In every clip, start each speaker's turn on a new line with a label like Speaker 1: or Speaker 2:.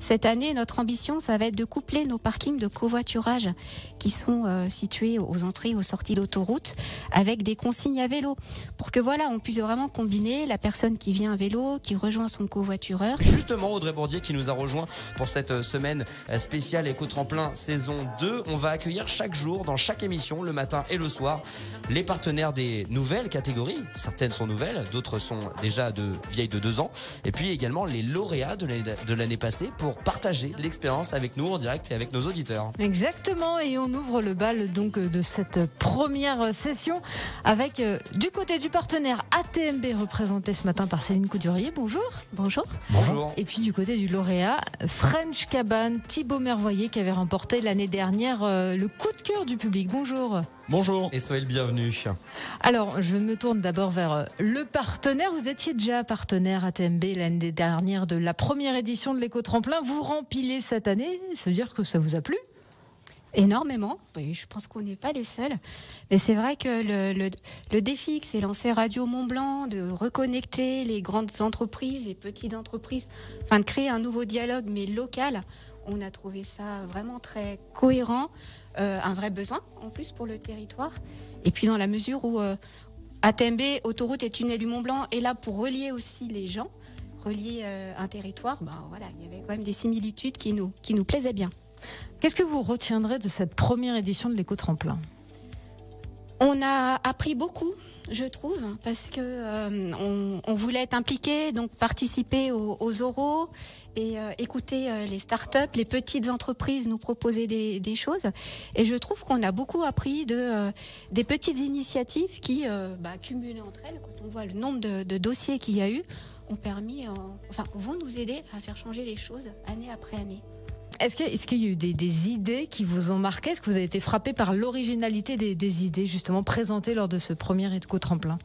Speaker 1: Cette année, notre ambition, ça va être de coupler nos parkings de covoiturage qui sont situés aux entrées et aux sorties d'autoroute avec des consignes à vélo pour que voilà, on puisse vraiment combiner la personne qui vient à vélo, qui rejoint son covoitureur.
Speaker 2: Justement, Audrey Bourdier qui nous a rejoint pour cette semaine spéciale Éco-Tremplin saison 2. On va accueillir chaque jour, dans chaque émission, le matin et le soir, les partenaires des nouvelles catégories. Certaines sont nouvelles, d'autres sont déjà vieilles de 2 ans. Et puis également les lauréats de l'année passée pour partager l'expérience avec nous en direct et avec nos auditeurs.
Speaker 3: Exactement, et on ouvre le bal donc de cette première session avec du côté du partenaire ATMB représenté ce matin par Céline Coudurier. Bonjour.
Speaker 1: Bonjour.
Speaker 2: Bonjour.
Speaker 3: Et puis du côté du lauréat, French Cabane, Thibaut Mervoyer qui avait remporté l'année dernière le coup de cœur du public. Bonjour.
Speaker 2: Bonjour. Et soyez le bienvenu.
Speaker 3: Alors, je me tourne d'abord vers le partenaire. Vous étiez déjà partenaire ATMB l'année dernière de la première édition de l'Éco-Tremplin. Vous rempilez cette année. Ça veut dire que ça vous a plu ?
Speaker 1: Énormément. Oui, je pense qu'on n'est pas les seuls. Mais c'est vrai que le défi que s'est lancé Radio Mont-Blanc de reconnecter les grandes entreprises et petites entreprises, enfin de créer un nouveau dialogue mais local, on a trouvé ça vraiment très cohérent, un vrai besoin en plus pour le territoire. Et puis dans la mesure où ATMB, Autoroute et Tunnel du Mont-Blanc est là pour relier aussi les gens, relier un territoire, voilà, il y avait quand même des similitudes qui nous plaisaient bien.
Speaker 3: Qu'est-ce que vous retiendrez de cette première édition de l'Éco-Tremplin ?
Speaker 1: On a appris beaucoup, je trouve, parce que on voulait être impliqué, donc participer aux oraux et écouter les startups, les petites entreprises nous proposer des choses. Et je trouve qu'on a beaucoup appris des petites initiatives qui, cumulées entre elles, quand on voit le nombre de dossiers qu'il y a eu, vont nous aider à faire changer les choses année après année.
Speaker 3: Est-ce qu'il y a eu des idées qui vous ont marqué ? Est-ce que vous avez été frappé par l'originalité des idées justement présentées lors de ce premier Éco-Tremplin ?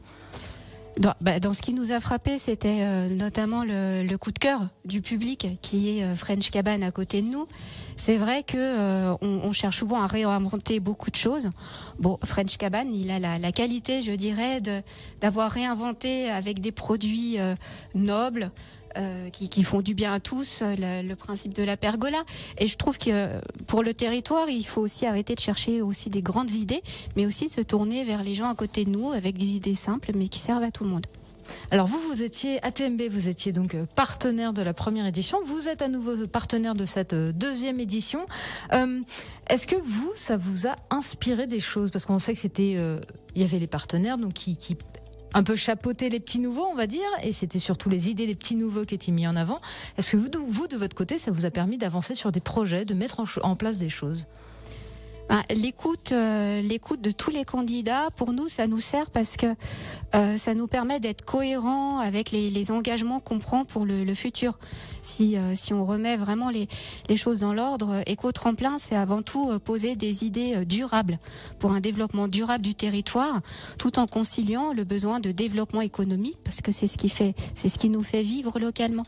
Speaker 1: Dans ce qui nous a frappé, c'était notamment le coup de cœur du public qui est French Cabane à côté de nous. C'est vrai que on cherche souvent à réinventer beaucoup de choses. Bon, French Cabane, il a la qualité, je dirais, d'avoir réinventé avec des produits nobles, qui font du bien à tous, le principe de la pergola. Et je trouve que pour le territoire, il faut aussi arrêter de chercher aussi des grandes idées, mais aussi se tourner vers les gens à côté de nous avec des idées simples, mais qui servent à tout le monde.
Speaker 3: Alors vous étiez ATMB, vous étiez donc partenaire de la première édition, vous êtes à nouveau partenaire de cette deuxième édition. Est-ce que ça vous a inspiré des choses ? Parce qu'on sait que il y avait les partenaires donc qui un peu chapeauter les petits nouveaux, on va dire, et c'était surtout les idées des petits nouveaux qui étaient mis en avant. Est-ce que vous, de votre côté, ça vous a permis d'avancer sur des projets, de mettre en place des choses ?
Speaker 1: L'écoute de tous les candidats, pour nous, ça nous sert parce que ça nous permet d'être cohérents avec les engagements qu'on prend pour le futur. Si on remet vraiment les choses dans l'ordre, Éco-Tremplin, c'est avant tout poser des idées durables pour un développement durable du territoire, tout en conciliant le besoin de développement économique, parce que c'est ce qui nous fait vivre localement.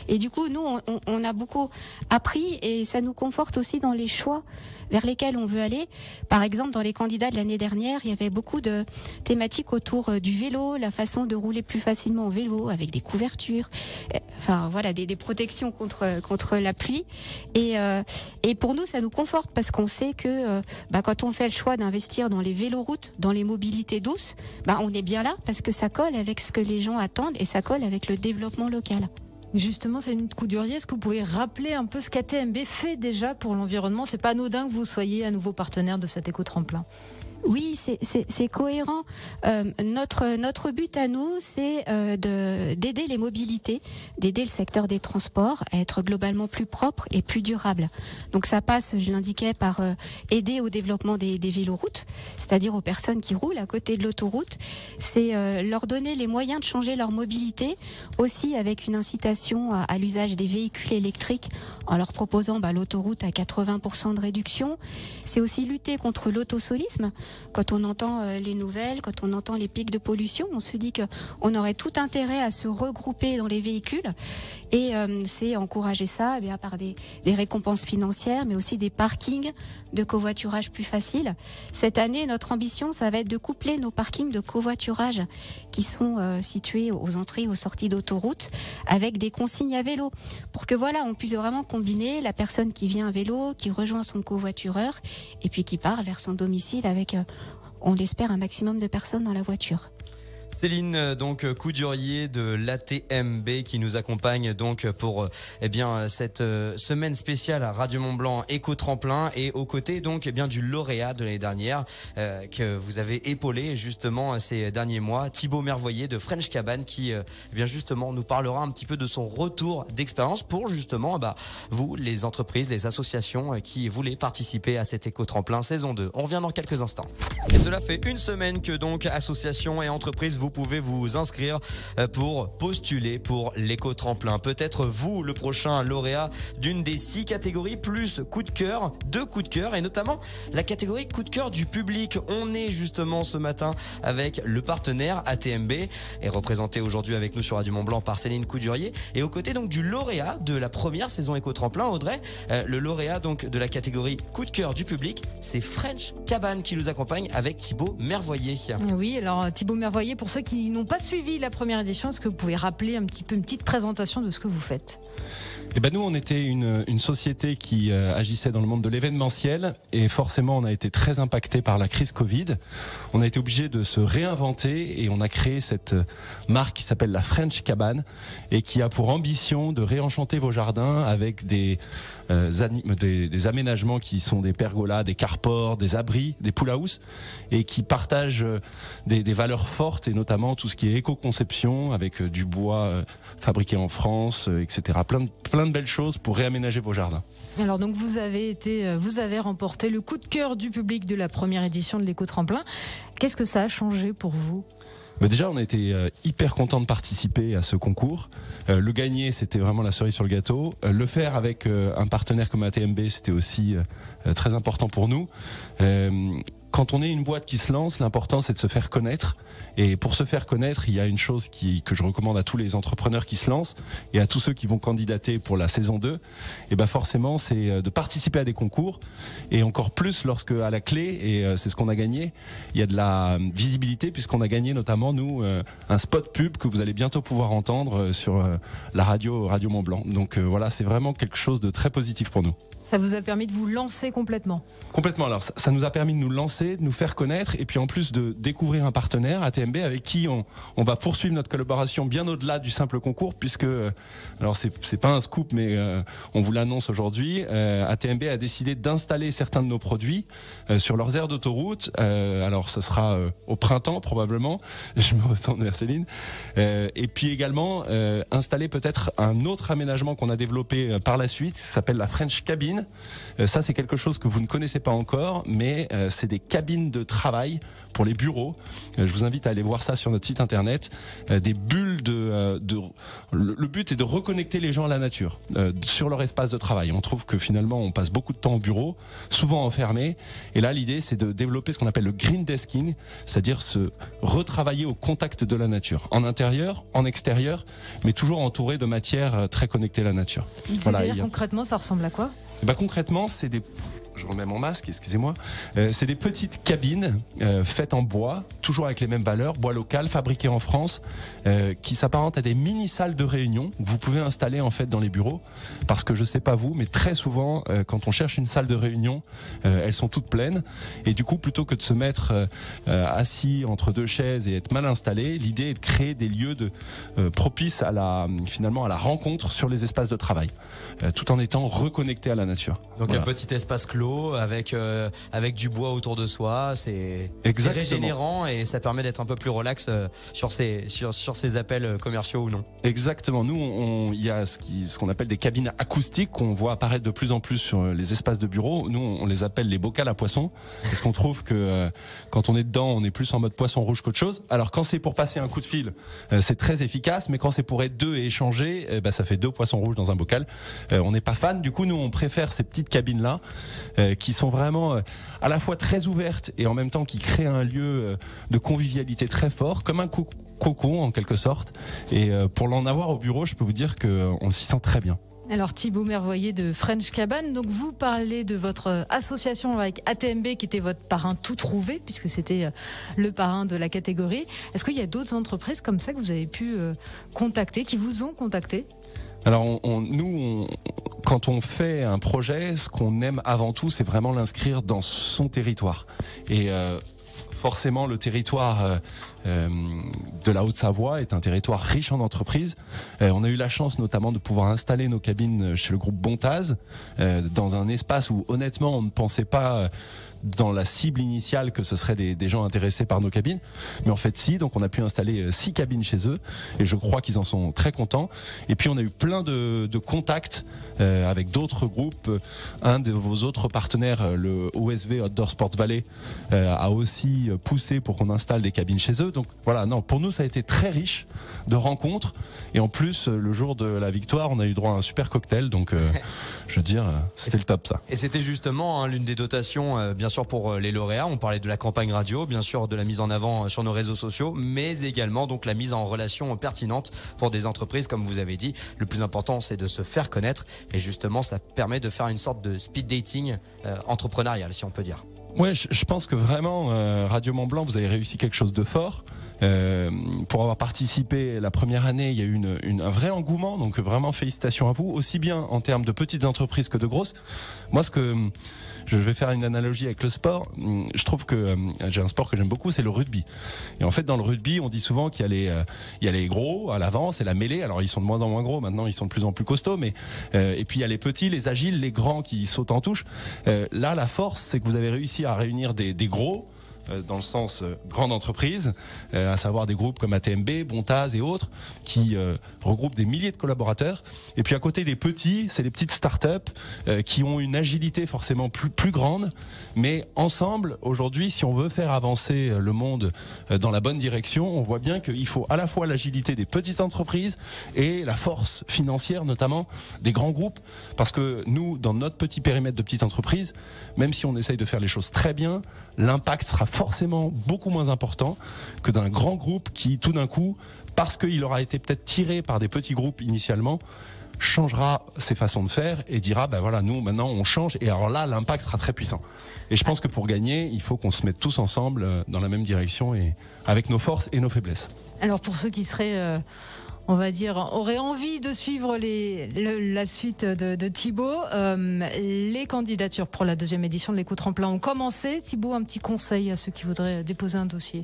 Speaker 1: Et du coup, nous, on a beaucoup appris et ça nous conforte aussi dans les choix vers lesquels on veut aller. Par exemple, dans les candidats de l'année dernière, il y avait beaucoup de thématiques autour du vélo, la façon de rouler plus facilement en vélo, avec des couvertures, enfin voilà, des protections contre la pluie. Et pour nous, ça nous conforte parce qu'on sait que quand on fait le choix d'investir dans les véloroutes, dans les mobilités douces, on est bien là parce que ça colle avec ce que les gens attendent et ça colle avec le développement local.
Speaker 3: Justement, Céline Coudurier, est-ce que vous pouvez rappeler un peu ce qu'ATMB fait déjà pour l'environnement ? C'est pas anodin que vous soyez à nouveau partenaire de cet Éco-Tremplin.
Speaker 1: Oui, c'est cohérent. Notre but à nous, c'est d'aider les mobilités, d'aider le secteur des transports à être globalement plus propre et plus durable. Donc ça passe, je l'indiquais, par aider au développement des véloroutes, c'est-à-dire aux personnes qui roulent à côté de l'autoroute. C'est leur donner les moyens de changer leur mobilité, aussi avec une incitation à l'usage des véhicules électriques en leur proposant l'autoroute à 80% de réduction. C'est aussi lutter contre l'autosolisme. Quand on entend les nouvelles, quand on entend les pics de pollution, on se dit qu'on aurait tout intérêt à se regrouper dans les véhicules Et c'est encourager ça par des récompenses financières, mais aussi des parkings de covoiturage plus faciles. Cette année, notre ambition, ça va être de coupler nos parkings de covoiturage qui sont situés aux entrées, aux sorties d'autoroute, avec des consignes à vélo, pour que on puisse vraiment combiner la personne qui vient à vélo, qui rejoint son covoitureur, et puis qui part vers son domicile avec, on l'espère, un maximum de personnes dans la voiture.
Speaker 2: Céline donc Coudurier de l'ATMB qui nous accompagne donc pour cette semaine spéciale à Radio Mont-Blanc Éco-Tremplin, et aux côtés donc du lauréat de l'année dernière que vous avez épaulé justement ces derniers mois, Thibaut Mervoyer de French Cabane, qui justement nous parlera un petit peu de son retour d'expérience pour justement vous, les entreprises, les associations qui voulaient participer à cet Éco-Tremplin saison 2. On revient dans quelques instants. Et cela fait une semaine que donc associations et entreprises, vous pouvez vous inscrire pour postuler pour l'éco-tremplin. Peut-être vous, le prochain lauréat d'une des 6 catégories, plus coup de cœur, 2 coups de cœur, et notamment la catégorie coup de cœur du public. On est justement ce matin avec le partenaire ATMB, et représenté aujourd'hui avec nous sur Radio Mont-Blanc par Céline Coudurier, et aux côtés donc du lauréat de la première saison éco-tremplin, Audrey. Le lauréat donc de la catégorie coup de cœur du public, c'est French Cabane qui nous accompagne avec Thibaut Mervoyer.
Speaker 3: Oui, alors Thibaut Mervoyer, pour ceux qui n'ont pas suivi la première édition, est-ce que vous pouvez rappeler un petit peu une petite présentation de ce que vous faites ?
Speaker 4: Nous, on était une société qui agissait dans le monde de l'événementiel, et forcément on a été très impacté par la crise Covid. On a été obligé de se réinventer, et on a créé cette marque qui s'appelle la French Cabane, et qui a pour ambition de réenchanter vos jardins avec des aménagements qui sont des pergolas, des carports, des abris, des pool house, et qui partagent des valeurs fortes, et notamment tout ce qui est éco-conception avec du bois fabriqué en France, etc. Plein de belles choses pour réaménager vos jardins.
Speaker 3: Alors donc vous avez remporté le coup de cœur du public de la première édition de l'éco-tremplin. Qu'est-ce que ça a changé pour vous ?
Speaker 4: Déjà, on a été hyper contents de participer à ce concours. Le gagner, c'était vraiment la cerise sur le gâteau. Le faire avec un partenaire comme ATMB, c'était aussi très important pour nous. Quand on est une boîte qui se lance, l'important c'est de se faire connaître. Et pour se faire connaître, il y a une chose que je recommande à tous les entrepreneurs qui se lancent et à tous ceux qui vont candidater pour la saison 2. Et forcément, c'est de participer à des concours, et encore plus lorsque à la clé, et c'est ce qu'on a gagné, il y a de la visibilité, puisqu'on a gagné notamment nous un spot pub que vous allez bientôt pouvoir entendre sur la Radio Mont-Blanc. Donc voilà, c'est vraiment quelque chose de très positif pour nous.
Speaker 3: Ça vous a permis de vous lancer complètement ?
Speaker 4: Complètement. Alors ça nous a permis de nous lancer, de nous faire connaître, et puis en plus de découvrir un partenaire, ATMB, avec qui on va poursuivre notre collaboration bien au-delà du simple concours, puisque, alors c'est pas un scoop, mais on vous l'annonce aujourd'hui, ATMB a décidé d'installer certains de nos produits sur leurs aires d'autoroute. Alors ça sera au printemps probablement, je me retourne vers Céline, et puis également installer peut-être un autre aménagement qu'on a développé par la suite, qui s'appelle la French Cabine. Ça, c'est quelque chose que vous ne connaissez pas encore, mais c'est des cabines de travail pour les bureaux. Je vous invite à aller voir ça sur notre site internet. Des bulles le but est de reconnecter les gens à la nature sur leur espace de travail. On trouve que finalement, on passe beaucoup de temps au bureau, souvent enfermé. Et là, l'idée, c'est de développer ce qu'on appelle le green desking, c'est-à-dire se retravailler au contact de la nature, en intérieur, en extérieur, mais toujours entouré de matières très connectées à la nature.
Speaker 3: C'est-à-dire concrètement, ça ressemble à quoi ?
Speaker 4: Concrètement, c'est je remets mon masque, excusez-moi. C'est des petites cabines faites en bois, toujours avec les mêmes valeurs, bois local, fabriqué en France, qui s'apparentent à des mini-salles de réunion que vous pouvez installer en fait dans les bureaux. Parce que je sais pas vous, mais très souvent, quand on cherche une salle de réunion, elles sont toutes pleines. Et du coup, plutôt que de se mettre assis entre deux chaises et être mal installé, l'idée est de créer des lieux propices finalement à la rencontre sur les espaces de travail, tout en étant reconnecté à la nature.
Speaker 2: Donc
Speaker 4: voilà.
Speaker 2: Un petit espace clos avec du bois autour de soi, c'est régénérant, et ça permet d'être un peu plus relax sur ces appels commerciaux ou non.
Speaker 4: Exactement. Nous, il y a ce qu'on appelle des cabines acoustiques qu'on voit apparaître de plus en plus sur les espaces de bureau. Nous, on les appelle les bocals à poissons, parce qu'on trouve que quand on est dedans, on est plus en mode poisson rouge qu'autre chose. Alors quand c'est pour passer un coup de fil, c'est très efficace, mais quand c'est pour être deux et échanger, ça fait 2 poissons rouges dans un bocal. On n'est pas fan. Du coup, nous, on préfère ces petites cabines-là, qui sont vraiment à la fois très ouvertes et en même temps qui créent un lieu de convivialité très fort, comme un cocon en quelque sorte. Et pour l'en avoir au bureau, je peux vous dire qu'on s'y sent très bien.
Speaker 3: Alors Thibaut Mervoyer de French Cabane, donc vous parlez de votre association avec ATMB qui était votre parrain tout trouvé puisque c'était le parrain de la catégorie. Est-ce qu'il y a d'autres entreprises comme ça que vous avez pu contacter, qui vous ont contacté ?
Speaker 4: Alors nous, quand on fait un projet, ce qu'on aime avant tout, c'est vraiment l'inscrire dans son territoire. Et forcément, le territoire de la Haute-Savoie est un territoire riche en entreprises. On a eu la chance notamment de pouvoir installer nos cabines chez le groupe Bontaz, dans un espace où honnêtement on ne pensait pas dans la cible initiale que ce serait des gens intéressés par nos cabines, mais en fait si, donc on a pu installer 6 cabines chez eux et je crois qu'ils en sont très contents. Et puis on a eu plein de contacts avec d'autres groupes. Un de vos autres partenaires, le OSV Outdoor Sports Valley, a aussi poussé pour qu'on installe des cabines chez eux. Donc voilà, non, pour nous ça a été très riche de rencontres et en plus le jour de la victoire on a eu droit à un super cocktail, donc je veux dire c'était le top ça.
Speaker 2: Et c'était justement l'une des dotations bien sûr pour les lauréats. On parlait de la campagne radio, bien sûr de la mise en avant sur nos réseaux sociaux, mais également donc la mise en relation pertinente pour des entreprises comme vous avez dit. Le plus important c'est de se faire connaître et justement ça permet de faire une sorte de speed dating entrepreneurial si on peut dire.
Speaker 4: Ouais, je pense que vraiment Radio Mont Blanc, vous avez réussi quelque chose de fort. Pour avoir participé la première année, il y a eu un vrai engouement, donc vraiment félicitations à vous, aussi bien en termes de petites entreprises que de grosses. Moi, je vais faire une analogie avec le sport. Je trouve que j'ai un sport que j'aime beaucoup, c'est le rugby. Et en fait, dans le rugby, on dit souvent qu'il y a les gros à l'avant, c'est la mêlée. Alors, ils sont de moins en moins gros. Maintenant, ils sont de plus en plus costauds. Mais et puis il y a les petits, les agiles, les grands qui sautent en touche. Là, la force, c'est que vous avez réussi à réunir des gros. Dans le sens grande entreprise, à savoir des groupes comme ATMB, Bontaz et autres, qui regroupent des milliers de collaborateurs. Et puis à côté des petits, c'est les petites startups qui ont une agilité forcément plus grande. Mais ensemble, aujourd'hui, si on veut faire avancer le monde dans la bonne direction, on voit bien qu'il faut à la fois l'agilité des petites entreprises et la force financière, notamment des grands groupes. Parce que nous, dans notre petit périmètre de petite entreprise, même si on essaye de faire les choses très bien, l'impact sera forcément beaucoup moins important que d'un grand groupe qui, tout d'un coup, parce qu'il aura été peut-être tiré par des petits groupes initialement, changera ses façons de faire et dira ben voilà, nous maintenant on change, et alors là l'impact sera très puissant. Et je pense que pour gagner, il faut qu'on se mette tous ensemble dans la même direction et avec nos forces et nos faiblesses.
Speaker 3: Alors pour ceux qui seraient on va dire, aurait envie de suivre la suite de Thibaut. Les candidatures pour la deuxième édition de l'éco-tremplin ont commencé. Thibaut, un petit conseil à ceux qui voudraient déposer un dossier.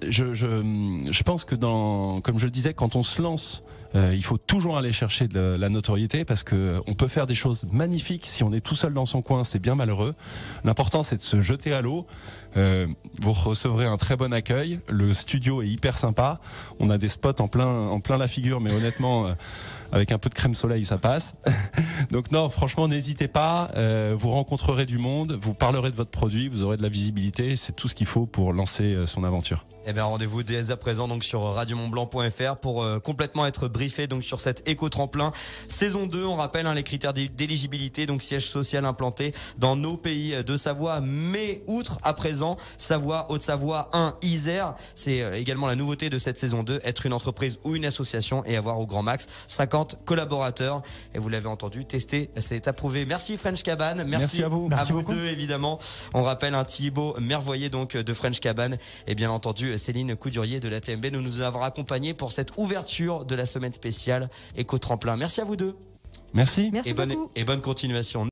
Speaker 4: Je pense que comme je le disais, quand on se lance, il faut toujours aller chercher de la notoriété, parce que on peut faire des choses magnifiques. Si on est tout seul dans son coin, c'est bien malheureux. L'important, c'est de se jeter à l'eau. Vous recevrez un très bon accueil. Le studio est hyper sympa. On a des spots en plein la figure, mais honnêtement, avec un peu de crème soleil, ça passe. Donc non, franchement, n'hésitez pas. Vous rencontrerez du monde, vous parlerez de votre produit, vous aurez de la visibilité. C'est tout ce qu'il faut pour lancer son aventure.
Speaker 2: Eh bien, rendez-vous dès à présent donc sur radiomontblanc.fr pour complètement être briefé donc sur cet éco-tremplin saison 2. On rappelle les critères d'éligibilité, donc siège social implanté dans nos pays de Savoie, mais outre à présent Savoie, Haute-Savoie, 1, Isère. C'est également la nouveauté de cette saison 2, être une entreprise ou une association et avoir au grand max 50 collaborateurs. Et vous l'avez entendu, tester, c'est approuvé. Merci French Cabane,
Speaker 4: merci à vous,
Speaker 2: merci beaucoup. Deux évidemment. On rappelle Thibaut Mervoyer donc de French Cabane et bien entendu Céline Coudurier de l'ATMB nous avoir accompagnés pour cette ouverture de la semaine spéciale éco-tremplin. Merci à vous deux.
Speaker 4: Merci.
Speaker 3: Merci beaucoup.
Speaker 2: Et bonne continuation.